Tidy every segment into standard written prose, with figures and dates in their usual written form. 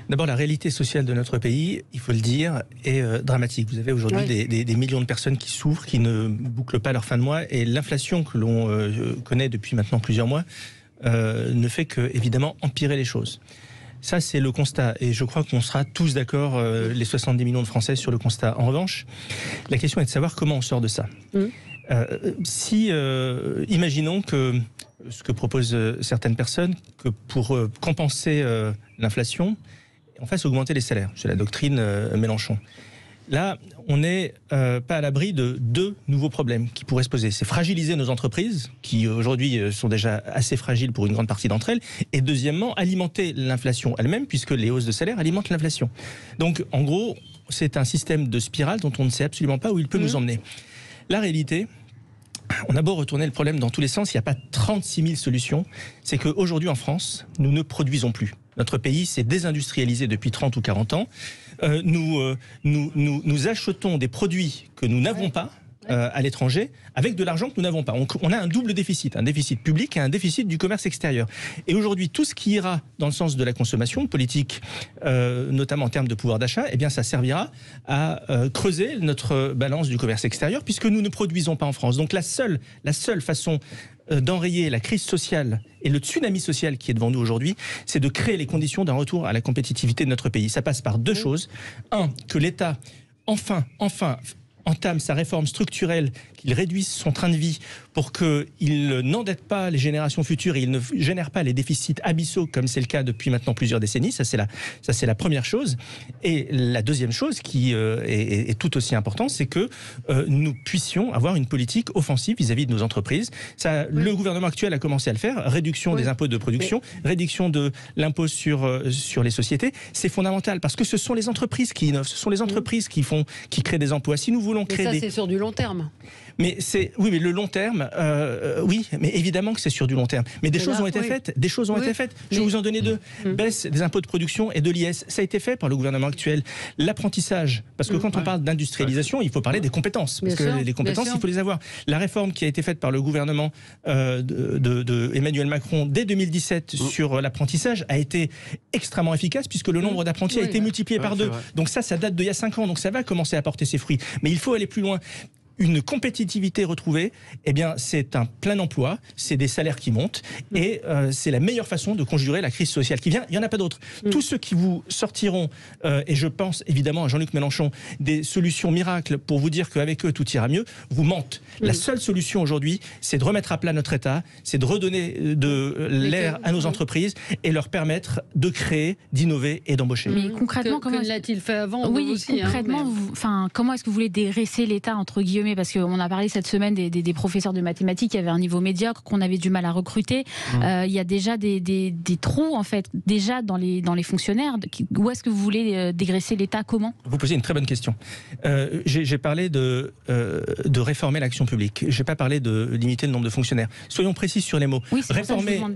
D'abord, la réalité sociale de notre pays, il faut le dire, est dramatique. Vous avez aujourd'hui des millions de personnes qui souffrent, qui ne bouclent pas leur fin de mois, et l'inflation que l'on connaît depuis maintenant plusieurs mois ne fait que, évidemment, empirer les choses. Ça, c'est le constat. Et je crois qu'on sera tous d'accord, les 70 millions de Français, sur le constat. En revanche, la question est de savoir comment on sort de ça. Imaginons que ce que proposent certaines personnes, que pour compenser l'inflation, on fasse augmenter les salaires. C'est la doctrine Mélenchon. Là, on n'est pas à l'abri de deux nouveaux problèmes qui pourraient se poser. C'est fragiliser nos entreprises, qui aujourd'hui sont déjà assez fragiles pour une grande partie d'entre elles, et deuxièmement, alimenter l'inflation elle-même, puisque les hausses de salaire alimentent l'inflation. Donc, en gros, c'est un système de spirale dont on ne sait absolument pas où il peut nous emmener. La réalité, on a beau retourner le problème dans tous les sens, il n'y a pas 36 000 solutions. C'est qu'aujourd'hui, en France, nous ne produisons plus. Notre pays s'est désindustrialisé depuis 30 ou 40 ans. Nous achetons des produits que nous n'avons pas à l'étranger avec de l'argent que nous n'avons pas. On a un double déficit, un déficit public et un déficit du commerce extérieur. Et aujourd'hui, tout ce qui ira dans le sens de la consommation politique, notamment en termes de pouvoir d'achat, eh bien, ça servira à creuser notre balance du commerce extérieur, puisque nous ne produisons pas en France. Donc la seule façon d'enrayer la crise sociale et le tsunami social qui est devant nous aujourd'hui, c'est de créer les conditions d'un retour à la compétitivité de notre pays. Ça passe par deux choses. Un, que l'État, enfin, entame sa réforme structurelle, qu'il réduise son train de vie pour qu'il n'endette pas les générations futures et il ne génère pas les déficits abyssaux comme c'est le cas depuis maintenant plusieurs décennies. Ça, c'est la première chose. Et la deuxième chose qui est tout aussi importante, c'est que nous puissions avoir une politique offensive vis-à-vis de nos entreprises. Le gouvernement actuel a commencé à le faire. Réduction des impôts de production, réduction de l'impôt sur les sociétés. C'est fondamental parce que ce sont les entreprises qui innovent, ce sont les entreprises qui créent des emplois. Si nous voulons créer c'est sur du long terme. Mais le long terme, oui, mais évidemment que c'est sur du long terme. Mais des choses ont été faites. Des choses ont été faites. Je vais vous en donner deux. Baisse des impôts de production et de l'IS. Ça a été fait par le gouvernement actuel. L'apprentissage, parce que quand on parle d'industrialisation, il faut parler des compétences. Parce que les compétences, il faut les avoir. La réforme qui a été faite par le gouvernement de Emmanuel Macron dès 2017 sur l'apprentissage a été extrêmement efficace, puisque le nombre d'apprentis a été multiplié par 2. Donc ça date d'il y a 5 ans. Donc ça va commencer à porter ses fruits. Mais il faut aller plus loin. Une compétitivité retrouvée, eh bien, c'est un plein emploi, c'est des salaires qui montent, et c'est la meilleure façon de conjurer la crise sociale qui vient. Il n'y en a pas d'autre. Tous ceux qui vous sortiront, et je pense évidemment à Jean-Luc Mélenchon, des solutions miracles pour vous dire qu'avec eux tout ira mieux, vous mentent. La seule solution aujourd'hui, c'est de remettre à plat notre État, c'est de redonner de l'air à nos entreprises et leur permettre de créer, d'innover et d'embaucher. Mais concrètement, comment l'a-t-il fait avant? Oui, aussi, concrètement, comment est-ce que vous voulez dégraisser l'État, entre guillemets? Parce qu'on a parlé cette semaine des professeurs de mathématiques qui avaient un niveau médiocre, qu'on avait du mal à recruter. Il y a déjà des trous, en fait, déjà dans les fonctionnaires. Où est-ce que vous voulez dégraisser l'État? Comment? Vous posez une très bonne question. J'ai parlé de réformer l'action publique. Je n'ai pas parlé de limiter le nombre de fonctionnaires. Soyons précis sur les mots. Oui,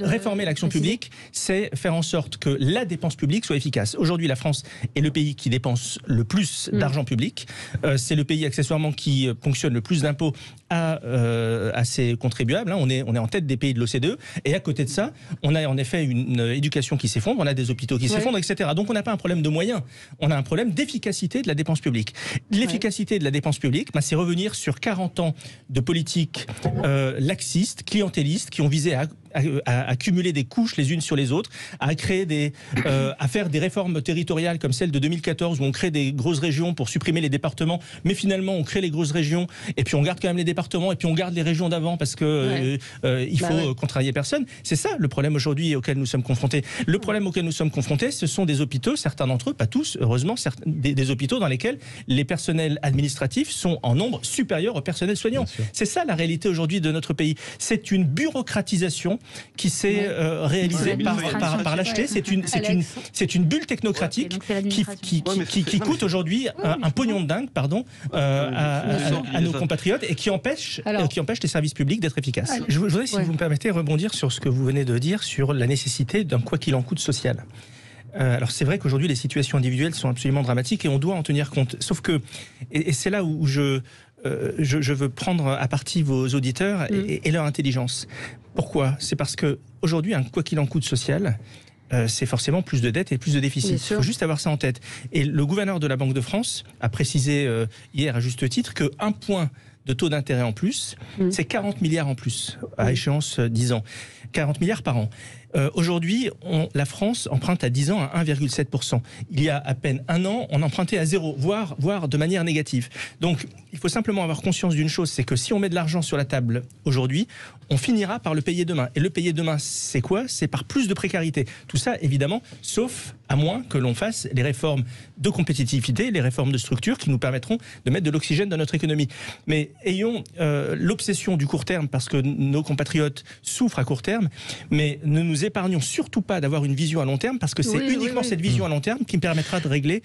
réformer l'action publique, c'est faire en sorte que la dépense publique soit efficace. Aujourd'hui, la France est le pays qui dépense le plus d'argent public. C'est le pays, accessoirement, qui ponctionne le plus d'impôts à ses contribuables. On est en tête des pays de l'OCDE. Et à côté de ça, on a en effet une éducation qui s'effondre, on a des hôpitaux qui s'effondrent, etc. Donc on n'a pas un problème de moyens, on a un problème d'efficacité de la dépense publique. L'efficacité de la dépense publique, c'est revenir sur 40 ans de politique laxiste, clientéliste, qui ont visé à cumuler des couches les unes sur les autres, à faire des réformes territoriales comme celle de 2014 où on crée des grosses régions pour supprimer les départements, mais finalement on crée les grosses régions et puis on garde quand même les départements et puis on garde les régions d'avant parce que il faut contrarier personne. C'est ça le problème aujourd'hui auquel nous sommes confrontés. Le problème auquel nous sommes confrontés, ce sont des hôpitaux, certains d'entre eux, pas tous, heureusement, des hôpitaux dans lesquels les personnels administratifs sont en nombre supérieur au personnel soignant. C'est ça la réalité aujourd'hui de notre pays. C'est une bureaucratisation qui s'est réalisée par l'acheter. C'est une bulle technocratique qui coûte aujourd'hui un pognon de dingue, à nos compatriotes et qui empêche les services publics d'être efficaces. Je voudrais, si vous me permettez, rebondir sur ce que vous venez de dire sur la nécessité d'un quoi qu'il en coûte social. Alors c'est vrai qu'aujourd'hui les situations individuelles sont absolument dramatiques et on doit en tenir compte. Sauf que, et c'est là où je veux prendre à partie vos auditeurs et leur intelligence. Pourquoi ? C'est parce que aujourd'hui un quoi qu'il en coûte social c'est forcément plus de dettes et plus de déficits. Il faut juste avoir ça en tête. Et le gouverneur de la Banque de France a précisé hier à juste titre que 1 point de taux d'intérêt en plus, c'est 40 milliards en plus à échéance 10 ans. 40 milliards par an. Aujourd'hui, la France emprunte à 10 ans à 1,7%. Il y a à peine un an, on empruntait à 0, voire de manière négative. Donc, il faut simplement avoir conscience d'une chose, c'est que si on met de l'argent sur la table aujourd'hui, on finira par le payer demain. Et le payer demain, c'est quoi? C'est par plus de précarité. Tout ça, évidemment, sauf à moins que l'on fasse les réformes de compétitivité, les réformes de structure qui nous permettront de mettre de l'oxygène dans notre économie. Mais ayons l'obsession du court terme, parce que nos compatriotes souffrent à court terme, mais ne nous épargnons surtout pas d'avoir une vision à long terme, parce que c'est uniquement cette vision à long terme qui permettra de régler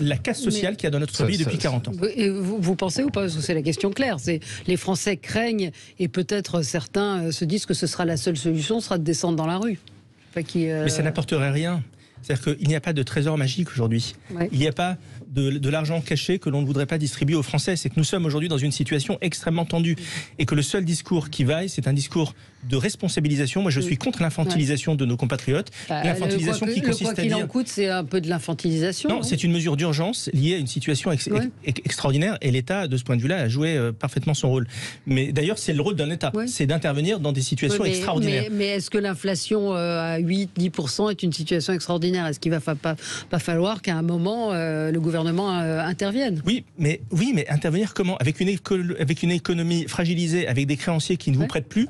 la casse sociale qu'il y a dans notre pays depuis 40 ans. Et vous pensez ou pas? Parce que c'est la question claire. Les Français craignent, et peut-être certains se disent que ce sera la seule solution, sera de descendre dans la rue. Mais ça n'apporterait rien. C'est-à-dire qu'il n'y a pas de trésor magique aujourd'hui. Il n'y a pas de l'argent caché que l'on ne voudrait pas distribuer aux Français. C'est que nous sommes aujourd'hui dans une situation extrêmement tendue et que le seul discours qui vaille, c'est un discours de responsabilisation. Moi, je suis contre l'infantilisation de nos compatriotes. L'infantilisation qui consiste à dire... Quoi qu'il en coûte, c'est un peu de l'infantilisation. Non, c'est une mesure d'urgence liée à une situation extraordinaire et l'État, de ce point de vue-là, a joué parfaitement son rôle. Mais d'ailleurs, c'est le rôle d'un État, c'est d'intervenir dans des situations extraordinaires. Mais est-ce que l'inflation à 8-10% est une situation extraordinaire? Est-ce qu'il va pas falloir qu'à un moment, le gouvernement intervienne? Oui, mais intervenir comment? Avec une économie fragilisée, avec des créanciers qui ne vous prêtent plus,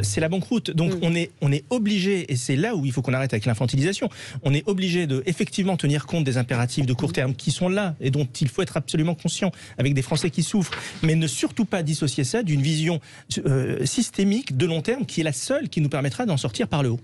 c'est la banqueroute. Donc on est obligé, et c'est là où il faut qu'on arrête avec l'infantilisation, on est obligé de effectivement tenir compte des impératifs de court terme qui sont là et dont il faut être absolument conscient, avec des Français qui souffrent, mais ne surtout pas dissocier ça d'une vision systémique de long terme qui est la seule qui nous permettra d'en sortir par le haut.